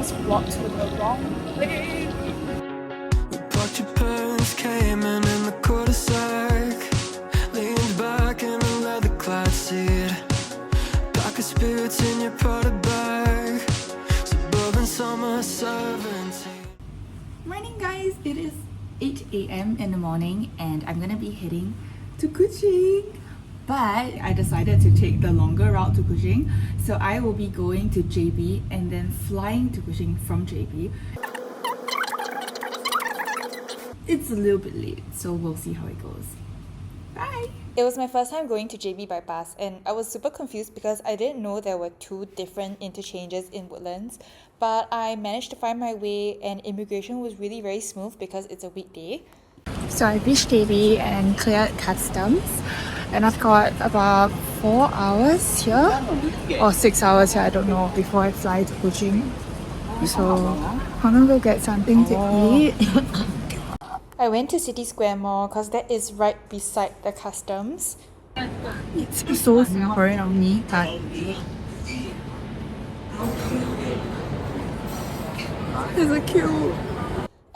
almost walked to the wrong place. We parked your parents came in the cul-de-sac, leaned back in a leather-clad seat, pack of spirits in your Prada bag, suburban summer 17. Morning guys, it is 8 a.m. in the morning and I'm gonna be heading to Kuching. But I decided to take the longer route to Kuching, so I will be going to JB and then flying to Kuching from JB. It's a little bit late, so we'll see how it goes. Bye! It was my first time going to JB by bus and I was super confused because I didn't know there were two different interchanges in Woodlands, but I managed to find my way and immigration was really very smooth because it's a weekday. So I reached JB and cleared customs, and I've got about 4 hours here or 6 hours here, I don't know, before I fly to Kuching. So I'm gonna go get something to eat. I went to City Square Mall because that is right beside the customs. It's so Singaporean of me, but there's a queue.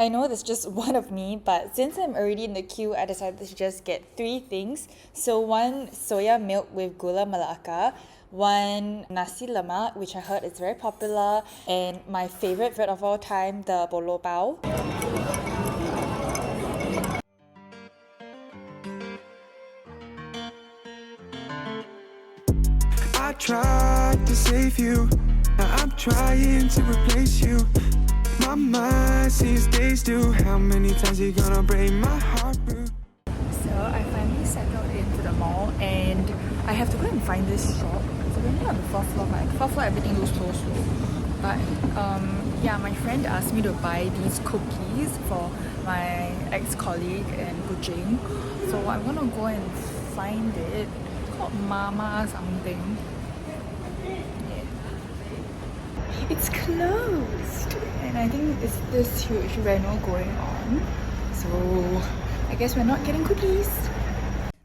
I know there's just one of me, but since I'm already in the queue, I decided to just get 3 things. So 1 soya milk with gula melaka, 1 nasi lemak, which I heard is very popular, and my favorite of all time, the bolo bao. I tried to save you, now I'm trying to replace you. My mind sees days do. How many times you gonna break my heart? So I finally settled into the mall and I have to go and find this shop. So we're only on the 4th floor, but at the 4th floor everything looks so slow. But yeah, my friend asked me to buy these cookies for my ex-colleague in Kuching. So I'm gonna go and find it. It's called Mama something. It's closed and I think it's this huge reno going on, so I guess we're not getting cookies.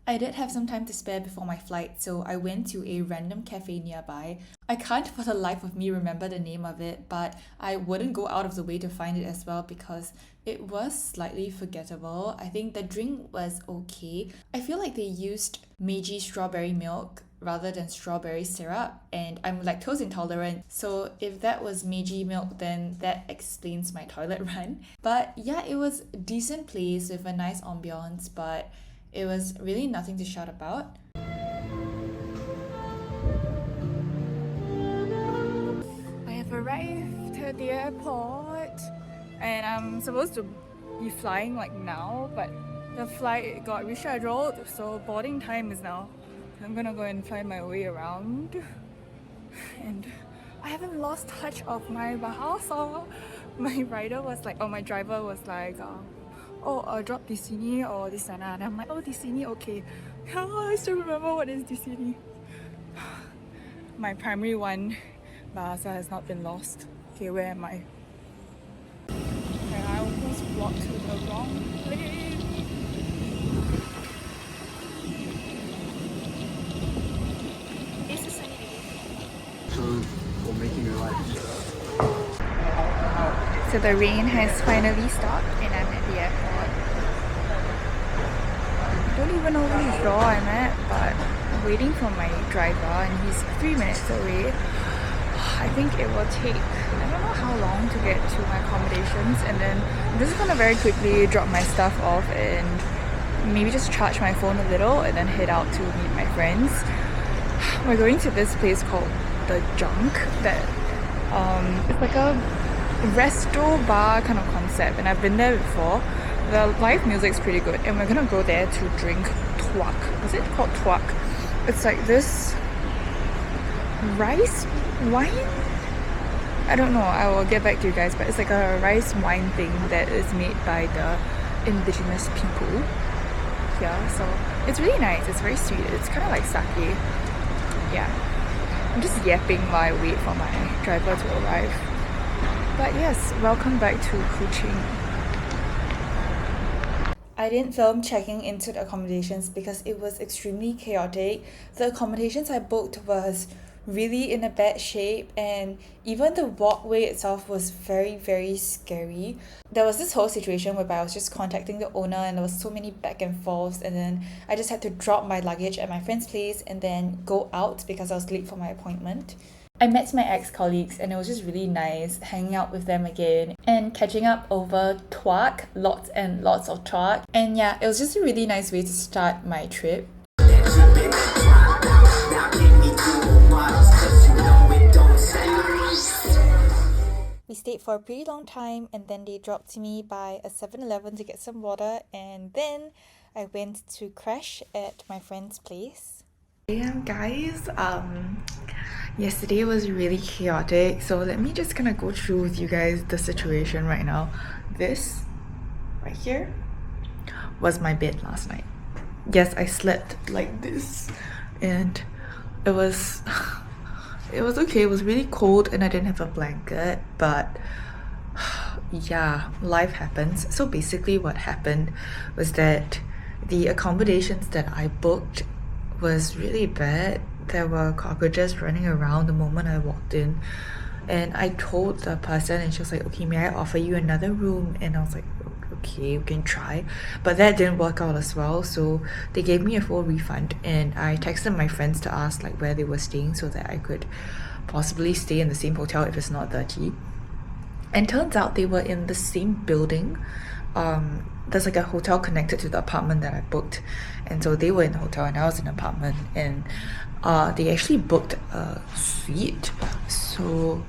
I did have some time to spare before my flight, so I went to a random cafe nearby. I can't for the life of me remember the name of it, but I wouldn't go out of the way to find it as well because it was slightly forgettable. I think the drink was okay. I feel like they used Meiji strawberry milk rather than strawberry syrup, and I'm lactose intolerant, so if that was Meiji milk then that explains my toilet run. But yeah, it was a decent place with a nice ambiance, but it was really nothing to shout about. I have arrived at the airport and I'm supposed to be flying like now, but the flight got rescheduled, so boarding time is now. I'm gonna go and find my way around, and I haven't lost touch of my bahasa. My rider was like, my driver was like, drop di sini or di sana, and I'm like, di sini, okay. I still remember what is di sini. My primary 1 bahasa has not been lost. Okay, where am I? I almost walked to the wrong place. So the rain has finally stopped and I'm at the airport. I don't even know which door I'm at, but I'm waiting for my driver and he's 3 minutes away. I think it will take, I don't know how long to get to my accommodations, and then I'm just gonna very quickly drop my stuff off and maybe just charge my phone a little and then head out to meet my friends. We're going to this place called The Junk that it's like a resto bar kind of concept, and I've been there before. The live music's pretty good and we're gonna go there to drink Tuak. Is it called Tuak? It's like this rice wine? I don't know, I will get back to you guys, but it's like a rice wine thing that is made by the indigenous people here. So it's really nice, it's very sweet, it's kind of like sake. Yeah, I'm just yapping while I wait for my driver to arrive. But yes, welcome back to Kuching. I didn't film checking into the accommodations because it was extremely chaotic. The accommodations I booked was really in a bad shape, and even the walkway itself was very, very scary. There was this whole situation whereby I was just contacting the owner and there was so many back and forths, and then I just had to drop my luggage at my friend's place and then go out because I was late for my appointment. I met my ex-colleagues and it was just really nice hanging out with them again and catching up over Tuak, lots and lots of Tuak. And yeah, it was just a really nice way to start my trip. We stayed for a pretty long time and then they dropped me by a 7-Eleven to get some water, and then I went to crash at my friend's place. Yeah, guys, yesterday was really chaotic, so let me just kind of go through with you guys the situation right now. This right here was my bed last night. Yes, I slept like this, and it was okay. It was really cold and I didn't have a blanket, but yeah, life happens. So basically what happened was that the accommodations that I booked was really bad. There were cockroaches running around the moment I walked in, and I told the person and she was like, okay, may I offer you another room? And I was like, okay, we can try. But that didn't work out as well, so they gave me a full refund, and I texted my friends to ask like where they were staying so that I could possibly stay in the same hotel if it's not dirty. And turns out they were in the same building. There's like a hotel connected to the apartment that I booked, and so they were in the hotel and I was in the apartment, and they actually booked a suite, so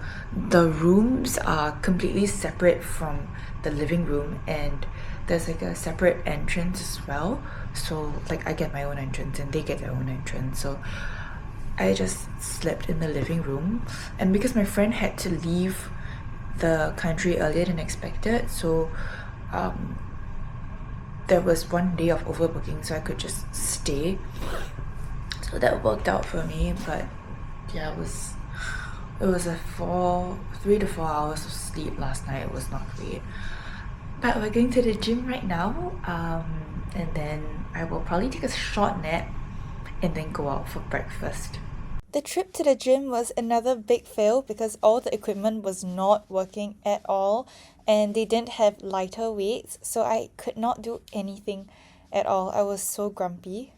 the rooms are completely separate from the living room, and there's like a separate entrance as well. So like I get my own entrance and they get their own entrance, so I just slept in the living room. And because my friend had to leave the country earlier than expected, so there was one day of overbooking, so I could just stay. So that worked out for me, but yeah, it was a 3 to 4 hours of sleep last night. It was not great. But we're going to the gym right now, and then I will probably take a short nap and then go out for breakfast. The trip to the gym was another big fail because all the equipment was not working at all, and they didn't have lighter weights, so I could not do anything at all. I was so grumpy.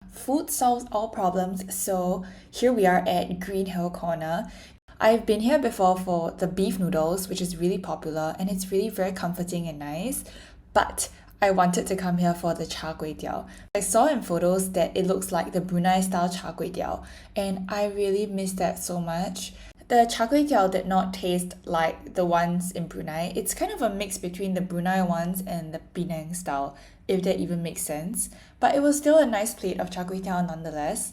Food solves all problems, so here we are at Green Hill Corner. I've been here before for the beef noodles, which is really popular and it's really very comforting and nice, but I wanted to come here for the char kway teow. I saw in photos that it looks like the Brunei style char kway teow, and I really miss that so much. The char kway teow did not taste like the ones in Brunei. It's kind of a mix between the Brunei ones and the Penang style, if that even makes sense. But it was still a nice plate of char kway teow nonetheless.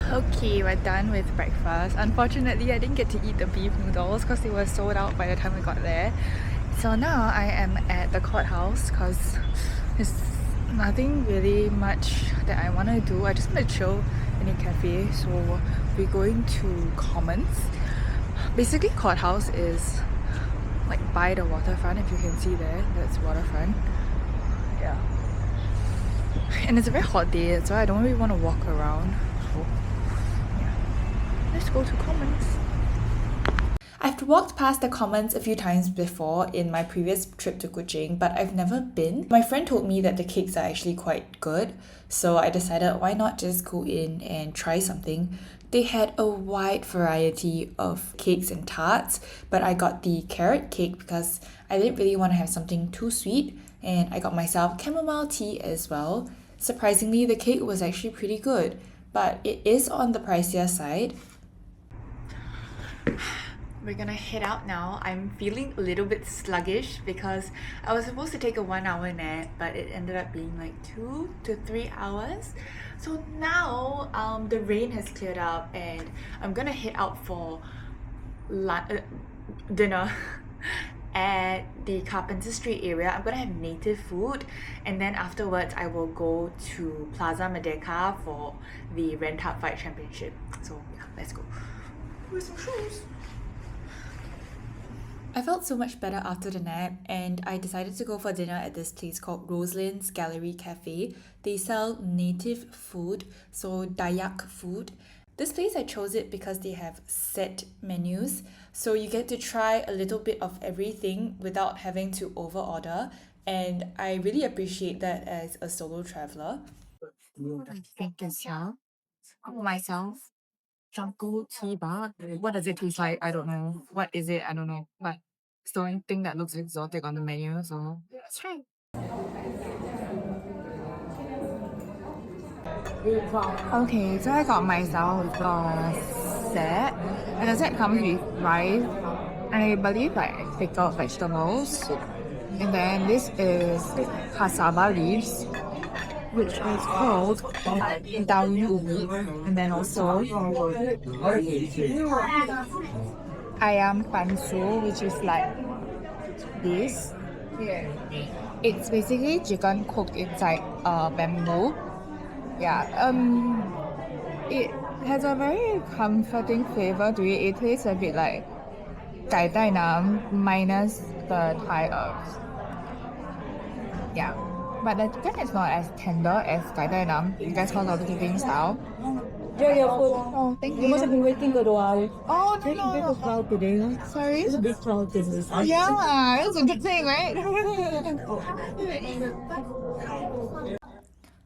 Okay, we're done with breakfast. Unfortunately, I didn't get to eat the beef noodles because they were sold out by the time we got there. So now I am at the courthouse because there's nothing really much that I want to do. I just want to chill in a cafe, so we're going to Commons. Basically, courthouse is like by the waterfront. If you can see there, that's waterfront. Yeah. And it's a very hot day, so I don't really want to walk around. So yeah, let's go to Commons. I've walked past the Commons a few times before in my previous trip to Kuching, but I've never been. My friend told me that the cakes are actually quite good, so I decided why not just go in and try something. They had a wide variety of cakes and tarts, but I got the carrot cake because I didn't really want to have something too sweet, and I got myself chamomile tea as well. Surprisingly, the cake was actually pretty good, but it is on the pricier side. We're gonna head out now. I'm feeling a little bit sluggish because I was supposed to take a 1 hour nap, but it ended up being like 2 to 3 hours. So now the rain has cleared up and I'm gonna head out for dinner at the Carpenter Street area. I'm gonna have native food, and then afterwards I will go to Plaza Merdeka for the Rentap Fight Championship. So yeah, let's go. With some shoes. I felt so much better after the nap, and I decided to go for dinner at this place called Rosselyn's Gallery Cafe. They sell native food, so Dayak food. This place, I chose it because they have set menus, so you get to try a little bit of everything without having to overorder, and I really appreciate that as a solo traveler. I think it's myself. Changu tea bar. What does it taste like? I don't know. What is it? I don't know. But it's the only thing that looks exotic on the menu, so let's try. Okay, so I got myself a set, and the set comes with rice, and I believe like pickled vegetables, and then this is cassava leaves, which is called daun ubi, and then also ayam pansu, which is like this. It's basically chicken cooked inside bamboo. Yeah, it has a very comforting flavor to it. It tastes a bit like gai dai nam minus the Thai herbs. Yeah, but the chicken is not as tender as gai dai nam. You guys call it cooking style. Enjoy your food. Oh, thank You must have been waiting for a while. Oh, Very big of crowd today, huh? sorry. It's a big crowd today. Yeah, it's a good thing, right?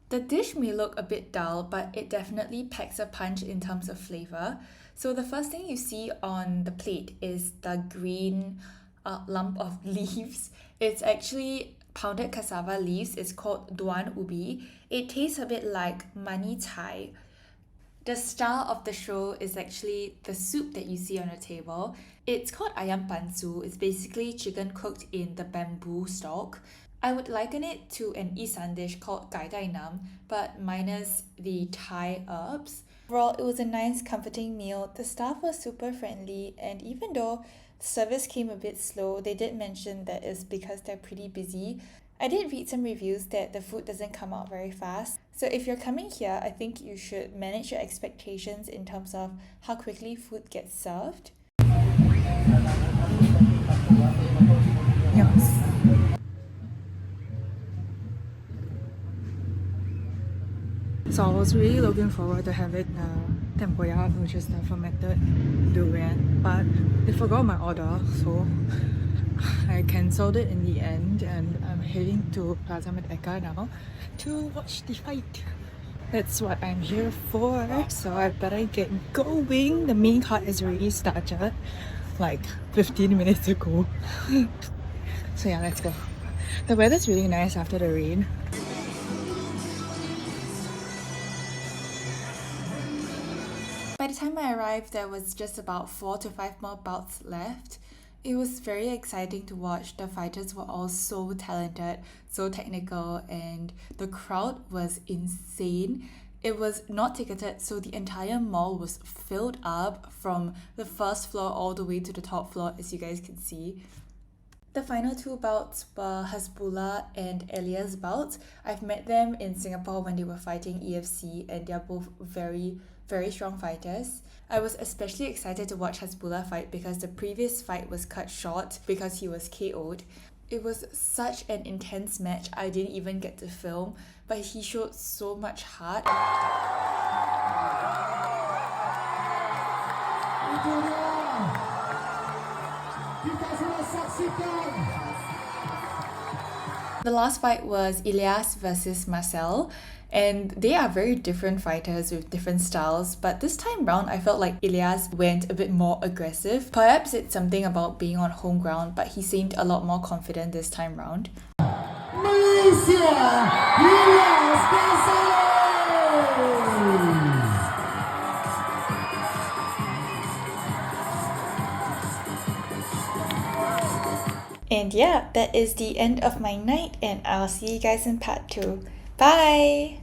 The dish may look a bit dull, but it definitely packs a punch in terms of flavor. So the first thing you see on the plate is the green lump of leaves. It's actually pounded cassava leaves. It's called daun ubi. It tastes a bit like mani chai. The star of the show is actually the soup that you see on the table. It's called ayam pansu. It's basically chicken cooked in the bamboo stalk. I would liken it to an Isan dish called gai dai nam, but minus the Thai herbs. Overall, it was a nice, comforting meal. The staff was super friendly, and even though the service came a bit slow, they did mention that it's because they're pretty busy. I did read some reviews that the food doesn't come out very fast. So if you're coming here, I think you should manage your expectations in terms of how quickly food gets served. Yes. So I was really looking forward to having tempoyak, which is the fermented durian, but they forgot my order, so I cancelled it in the end, and I'm heading to Plaza Merdeka now to watch the fight. That's what I'm here for, so I better get going. The main card has already started like 15 minutes ago. So yeah, let's go. The weather's really nice after the rain. By the time I arrived, there was just about 4 to 5 more bouts left. It was very exciting to watch. The fighters were all so talented, so technical, and the crowd was insane. It was not ticketed, so the entire mall was filled up from the first floor all the way to the top floor, as you guys can see. The final 2 bouts were Hasbullah and Elia's bouts. I've met them in Singapore when they were fighting EFC, and they're both very strong fighters. I was especially excited to watch Hasbullah fight because the previous fight was cut short because he was KO'd. It was such an intense match, I didn't even get to film, but he showed so much heart. The last fight was Ilyas versus Marcel, and they are very different fighters with different styles, but this time round I felt like Ilyas went a bit more aggressive. Perhaps it's something about being on home ground, but he seemed a lot more confident this time round. Malaysia, Ilyas And yeah, that is the end of my night, and I'll see you guys in part 2. Bye!